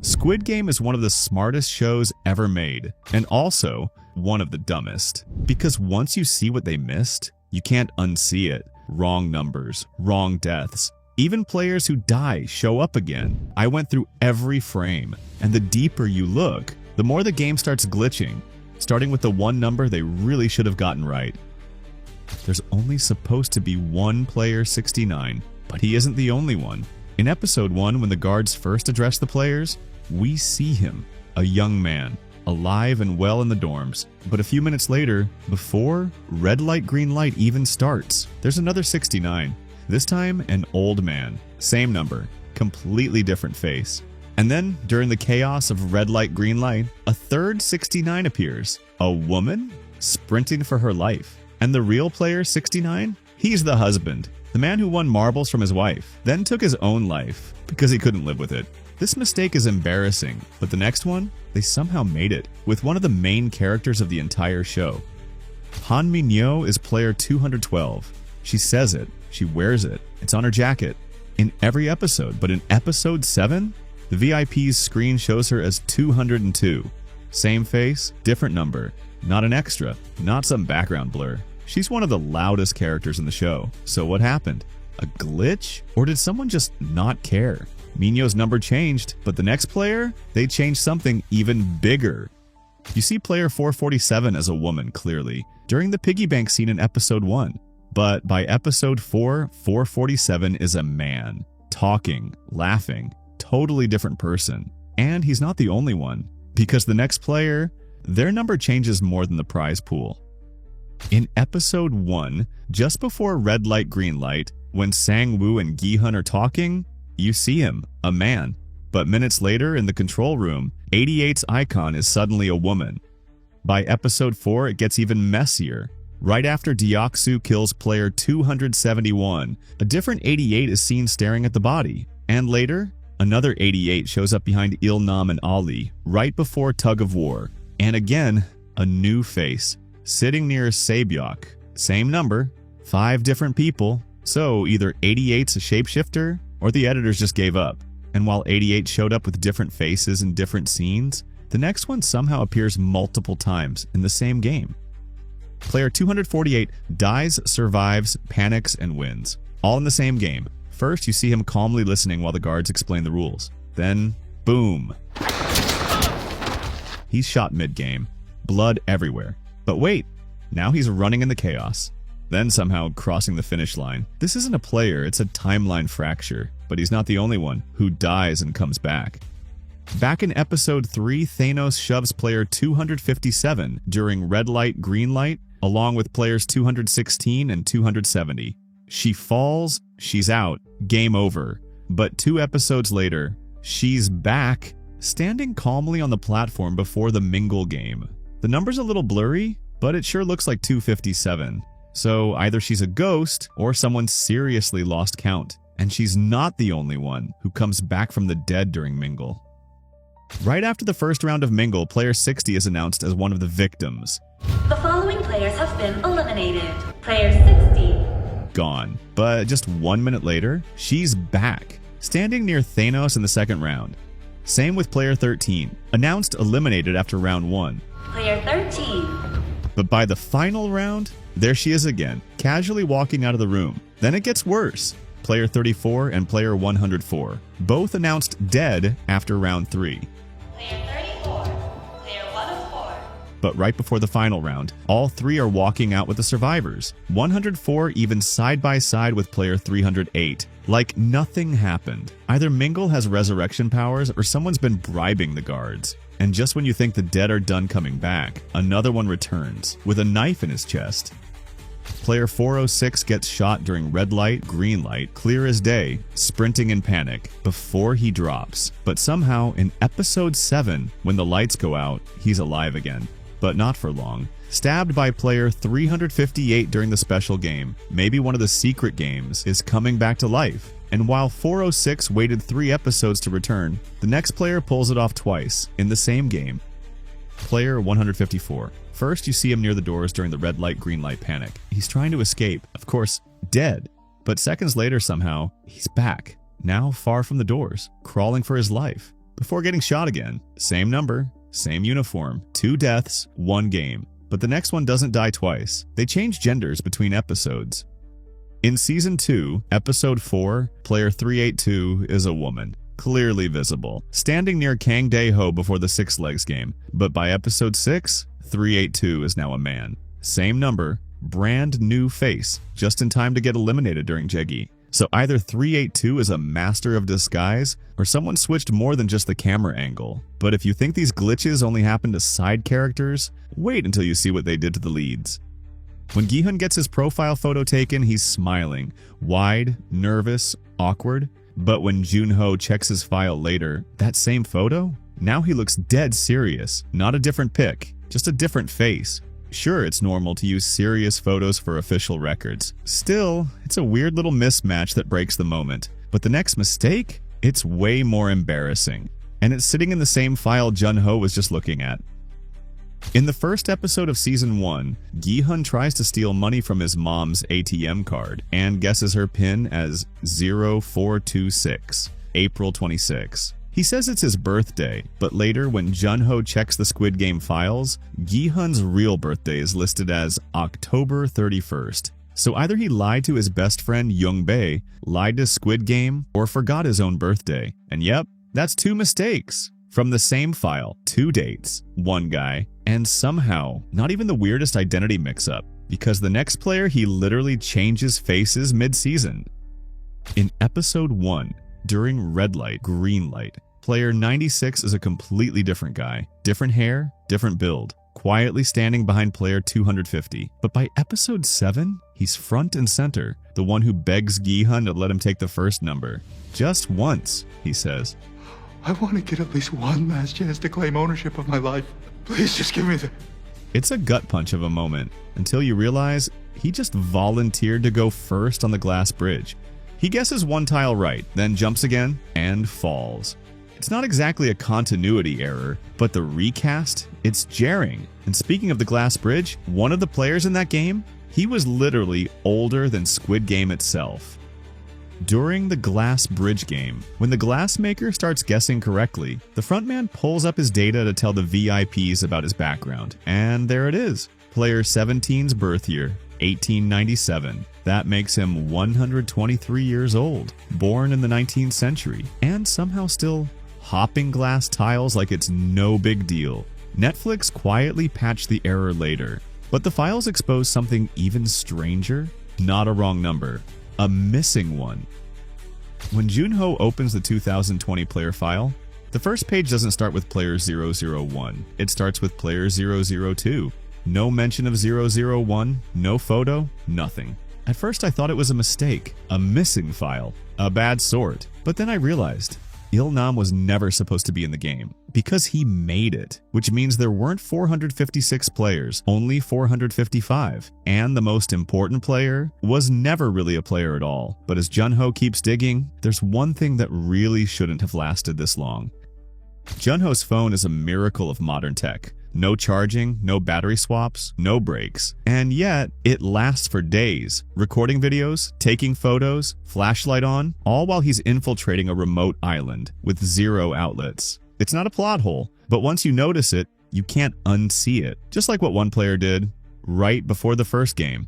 Squid Game is one of the smartest shows ever made, and also one of the dumbest. Because once you see what they missed, you can't unsee it. Wrong numbers, wrong deaths. Even players who die show up again. I went through every frame, and the deeper you look, the more the game starts glitching, starting with the one number they really should have gotten right. There's only supposed to be one player 69, but he isn't the only one. In episode 1, when the guards first address the players, we see him, a young man, alive and well in the dorms. But a few minutes later, before red light, green light even starts, there's another 69. This time, an old man. Same number, completely different face. And then, during the chaos of red light, green light, a third 69 appears. A woman sprinting for her life. And the real player 69? He's the husband. The man who won marbles from his wife, then took his own life because he couldn't live with it. This mistake is embarrassing, but the next one, they somehow made it, with one of the main characters of the entire show. Han Minyo is player 212. She says it, she wears it, it's on her jacket. In every episode, but in episode 7, the VIP's screen shows her as 202. Same face, different number, not an extra, not some background blur. She's one of the loudest characters in the show. So what happened? A glitch? Or did someone just not care? Minyo's number changed, but the next player, they changed something even bigger. You see player 447 as a woman, clearly, during the piggy bank scene in episode 1. But by episode 4, 447 is a man. Talking, laughing, totally different person. And he's not the only one, because the next player, their number changes more than the prize pool. In episode 1, just before red light, green light, when Sang-woo and Gi-hun are talking, you see him, a man. But minutes later, in the control room, 88's icon is suddenly a woman. By episode 4, it gets even messier. Right after Deoksu kills player 271, a different 88 is seen staring at the body. And later, another 88 shows up behind Il-nam and Ali, right before Tug of War. And again, a new face, sitting near Saebyok. Same number, 5 different people. So either 88's a shapeshifter, or the editors just gave up. And while 88 showed up with different faces in different scenes, the next one somehow appears multiple times in the same game. Player 248 dies, survives, panics, and wins. All in the same game. First, you see him calmly listening while the guards explain the rules. Then, boom. He's shot mid-game. Blood everywhere. But wait, now he's running in the chaos. Then somehow crossing the finish line. This isn't a player, it's a timeline fracture. But he's not the only one who dies and comes back. Back in episode 3, Thanos shoves player 257 during red light, green light, along with players 216 and 270. She falls, she's out, game over. But 2 episodes later, she's back, standing calmly on the platform before the Mingle game. The number's a little blurry, but it sure looks like 257. So either she's a ghost, or someone seriously lost count. And she's not the only one who comes back from the dead during Mingle. Right after the first round of Mingle, player 60 is announced as one of the victims. The following players have been eliminated. Player 60. Gone. But just 1 minute later, she's back, standing near Thanos in the second round. Same with player 13, announced eliminated after round 1. Player 13. But by the final round, there she is again, casually walking out of the room. Then it gets worse. Player 34 and player 104, both announced dead after round 3. Player 34. Player 104. But right before the final round, all 3 are walking out with the survivors. 104 even side by side with player 308. Like nothing happened. Either Mingle has resurrection powers or someone's been bribing the guards. And just when you think the dead are done coming back, another one returns, with a knife in his chest. Player 406 gets shot during red light, green light, clear as day, sprinting in panic, before he drops. But somehow, in episode 7, when the lights go out, he's alive again. But not for long. Stabbed by player 358 during the special game, maybe one of the secret games, is coming back to life. And while 406 waited 3 episodes to return, the next player pulls it off twice, in the same game. Player 154. First, you see him near the doors during the red light, green light panic. He's trying to escape, of course, dead. But seconds later somehow, he's back, now far from the doors, crawling for his life. before getting shot again. Same number, same uniform, 2 deaths, 1 game. But the next one doesn't die twice. They change genders between episodes. In Season 2, Episode 4, Player 382 is a woman, clearly visible, standing near Kang Dae-ho before the Six Legs game. But by Episode 6, 382 is now a man. Same number, brand new face, just in time to get eliminated during Jeggi. So either 382 is a master of disguise, or someone switched more than just the camera angle. But if you think these glitches only happen to side characters, wait until you see what they did to the leads. When Gi-hun gets his profile photo taken, he's smiling, wide, nervous, awkward. But when Junho checks his file later, that same photo? Now he looks dead serious. Not a different pic, just a different face. Sure, it's normal to use serious photos for official records. Still, it's a weird little mismatch that breaks the moment. But the next mistake? It's way more embarrassing. And it's sitting in the same file Junho was just looking at. In the first episode of Season 1, Gi-hun tries to steal money from his mom's ATM card and guesses her PIN as 0426, April 26. He says it's his birthday, but later when Junho checks the Squid Game files, Gi-hun's real birthday is listed as October 31st. So either he lied to his best friend Young-bae, lied to Squid Game, or forgot his own birthday. And yep, that's 2 mistakes. From the same file, 2 dates, 1 guy, and somehow, not even the weirdest identity mix-up, because the next player he literally changes faces mid-season. In Episode 1, during red light, green light, player 96 is a completely different guy. Different hair, different build, quietly standing behind player 250. But by Episode 7, he's front and center, the one who begs Gi-hun to let him take the first number. Just once, he says. I want to get at least one last chance to claim ownership of my life. Please just give me the... It's a gut punch of a moment, until you realize he just volunteered to go first on the glass bridge. He guesses 1 tile right, then jumps again, and falls. It's not exactly a continuity error, but the recast, it's jarring. And speaking of the glass bridge, one of the players in that game, he was literally older than Squid Game itself. During the glass bridge game, when the glassmaker starts guessing correctly, the frontman pulls up his data to tell the VIPs about his background. And there it is. Player 17's birth year, 1897. That makes him 123 years old, born in the 19th century, and somehow still hopping glass tiles like it's no big deal. Netflix quietly patched the error later, but the files expose something even stranger. Not a wrong number. A missing one. When Junho opens the 2020 player file, the first page doesn't start with player 001. It starts with player 002. No mention of 001, no photo, nothing. At first I thought it was a mistake, a missing file, a bad sort. But then I realized Il-nam was never supposed to be in the game because he made it, which means there weren't 456 players, only 455. And the most important player was never really a player at all. But as Junho keeps digging, there's one thing that really shouldn't have lasted this long. Junho's phone is a miracle of modern tech. No charging, no battery swaps, no breaks. And yet, it lasts for days. Recording videos, taking photos, flashlight on, all while he's infiltrating a remote island with 0 outlets. It's not a plot hole, but once you notice it, you can't unsee it. Just like what one player did right before the first game.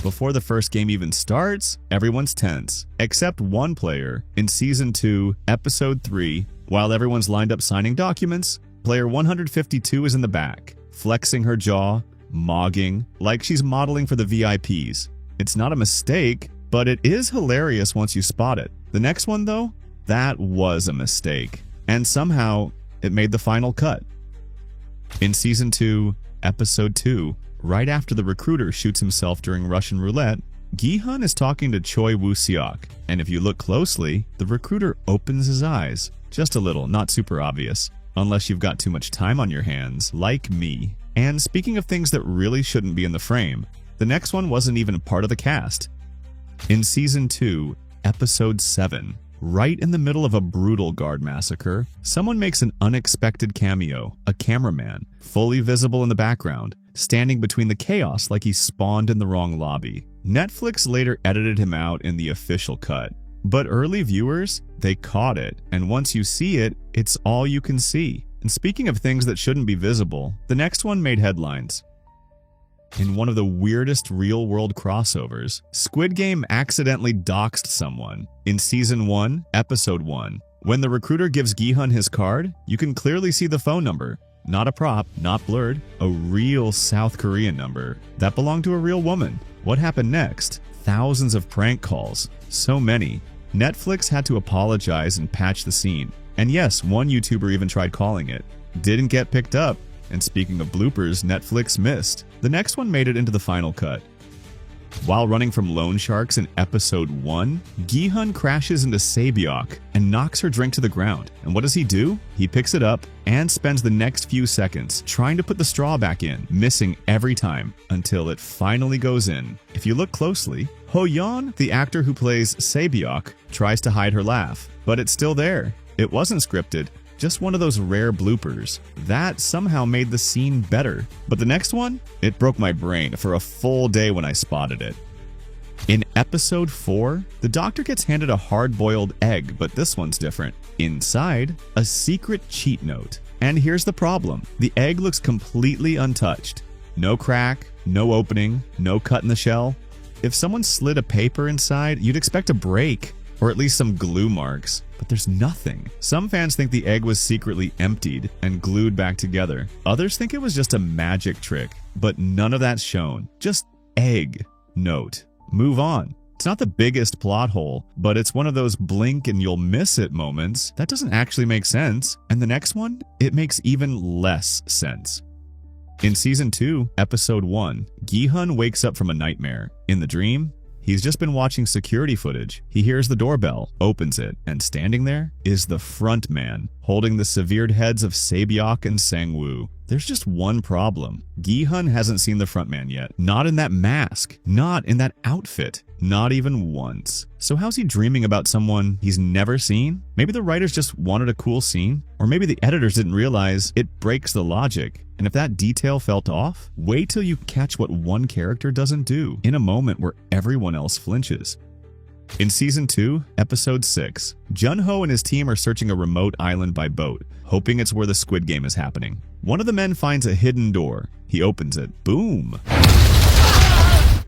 Before the first game even starts, everyone's tense. Except one player in Season 2, Episode 3, while everyone's lined up signing documents, player 152 is in the back, flexing her jaw, mogging, like she's modeling for the VIPs. It's not a mistake, but it is hilarious once you spot it. The next one, though, that was a mistake. And somehow, it made the final cut. In Season 2, Episode 2, right after the recruiter shoots himself during Russian roulette, Gi-hun is talking to Choi Woo-seok, and if you look closely, the recruiter opens his eyes. Just a little, not super obvious. Unless you've got too much time on your hands, like me. And speaking of things that really shouldn't be in the frame, the next one wasn't even a part of the cast. In Season 2, Episode 7, right in the middle of a brutal guard massacre, someone makes an unexpected cameo, a cameraman, fully visible in the background, standing between the chaos like he spawned in the wrong lobby. Netflix later edited him out in the official cut. But early viewers, they caught it, and once you see it, it's all you can see. And speaking of things that shouldn't be visible, the next one made headlines. In one of the weirdest real-world crossovers, Squid Game accidentally doxed someone. In Season 1, Episode 1, when the recruiter gives Gi-hun his card, you can clearly see the phone number. Not a prop, not blurred, a real South Korean number that belonged to a real woman. What happened next? Thousands of prank calls. So many. Netflix had to apologize and patch the scene. And yes, one YouTuber even tried calling it. Didn't get picked up. And speaking of bloopers, Netflix missed. The next one made it into the final cut. While running from loan sharks in Episode 1, Gi-hun crashes into Saebyok and knocks her drink to the ground. And what does he do? He picks it up and spends the next few seconds trying to put the straw back in, missing every time until it finally goes in. If you look closely, Ho-yeon, the actor who plays Saebyok, tries to hide her laugh, but it's still there. It wasn't scripted. Just one of those rare bloopers. That somehow made the scene better. But the next one? It broke my brain for a full day when I spotted it. In Episode 4, the doctor gets handed a hard-boiled egg, but this one's different. Inside, a secret cheat note. And here's the problem. The egg looks completely untouched. No crack, no opening, no cut in the shell. If someone slid a paper inside, you'd expect a break, or at least some glue marks. But there's nothing. Some fans think the egg was secretly emptied and glued back together. Others think it was just a magic trick, but none of that's shown. Just egg. Note. Move on. It's not the biggest plot hole, but it's one of those blink and you'll miss it moments that doesn't actually make sense. And the next one, it makes even less sense. In Season 2, Episode 1, Gi-hun wakes up from a nightmare. In the dream, he's just been watching security footage. He hears the doorbell, opens it, and standing there is the front man, holding the severed heads of Saebyok and Sang-woo. There's just one problem. Gi-hun hasn't seen the front man yet. Not in that mask. Not in that outfit. Not even once. So how's he dreaming about someone he's never seen? Maybe the writers just wanted a cool scene? Or maybe the editors didn't realize it breaks the logic. And if that detail felt off, wait till you catch what one character doesn't do in a moment where everyone else flinches. In Season 2, Episode 6, Jun-ho and his team are searching a remote island by boat, hoping it's where the Squid Game is happening. One of the men finds a hidden door. He opens it. Boom!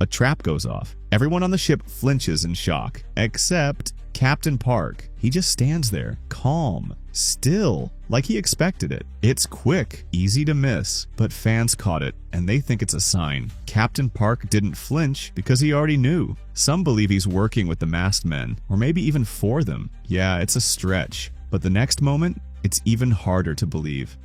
A trap goes off. Everyone on the ship flinches in shock, except Captain Park. He just stands there, calm, still, like he expected it. It's quick, easy to miss, but fans caught it, and they think it's a sign. Captain Park didn't flinch because he already knew. Some believe he's working with the masked men, or maybe even for them. Yeah, it's a stretch. But the next moment, it's even harder to believe.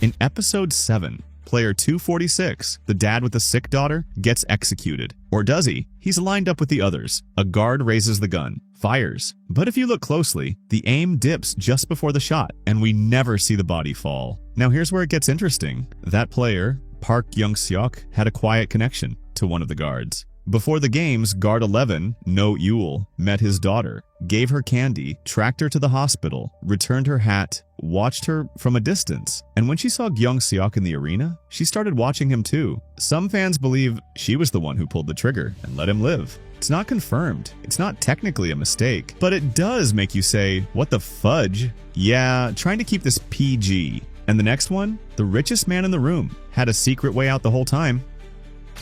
In Episode 7, Player 246, the dad with the sick daughter, gets executed. Or does he? He's lined up with the others. A guard raises the gun, fires. But if you look closely, the aim dips just before the shot, and we never see the body fall. Now here's where it gets interesting. That player, Park Young-seok, had a quiet connection to one of the guards. Before the games, Guard 11, No Yul, met his daughter, gave her candy, tracked her to the hospital, returned her hat, watched her from a distance. And when she saw Young-seok in the arena, she started watching him too. Some fans believe she was the one who pulled the trigger and let him live. It's not confirmed. It's not technically a mistake, but it does make you say, what the fudge? Yeah, trying to keep this PG. And the next one, the richest man in the room, had a secret way out the whole time.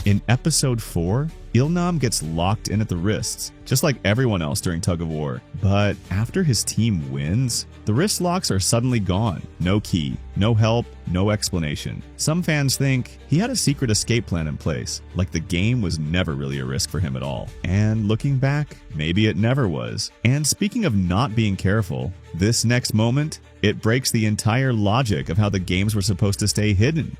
In Episode 4, Il-nam gets locked in at the wrists, just like everyone else during Tug of War. But after his team wins, the wrist locks are suddenly gone. No key, no help, no explanation. Some fans think he had a secret escape plan in place, like the game was never really a risk for him at all. And looking back, maybe it never was. And speaking of not being careful, this next moment, it breaks the entire logic of how the games were supposed to stay hidden.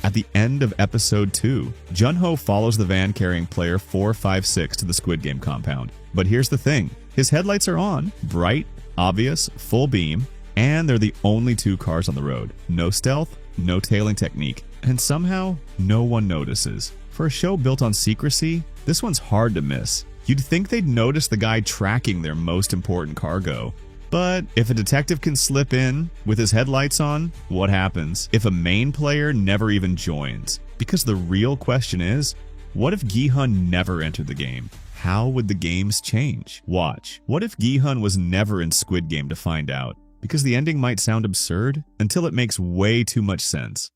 At the end of Episode 2, Jun-ho follows the van carrying player 456 to the Squid Game compound. But here's the thing. His headlights are on, bright, obvious, full beam, and they're the only two cars on the road. No stealth, no tailing technique, and somehow no one notices. For a show built on secrecy, this one's hard to miss. You'd think they'd notice the guy tracking their most important cargo. But if a detective can slip in with his headlights on, what happens if a main player never even joins? Because the real question is, what if Gi-hun never entered the game? How would the games change? Watch. What if Gi-hun was never in Squid Game to find out? Because the ending might sound absurd until it makes way too much sense.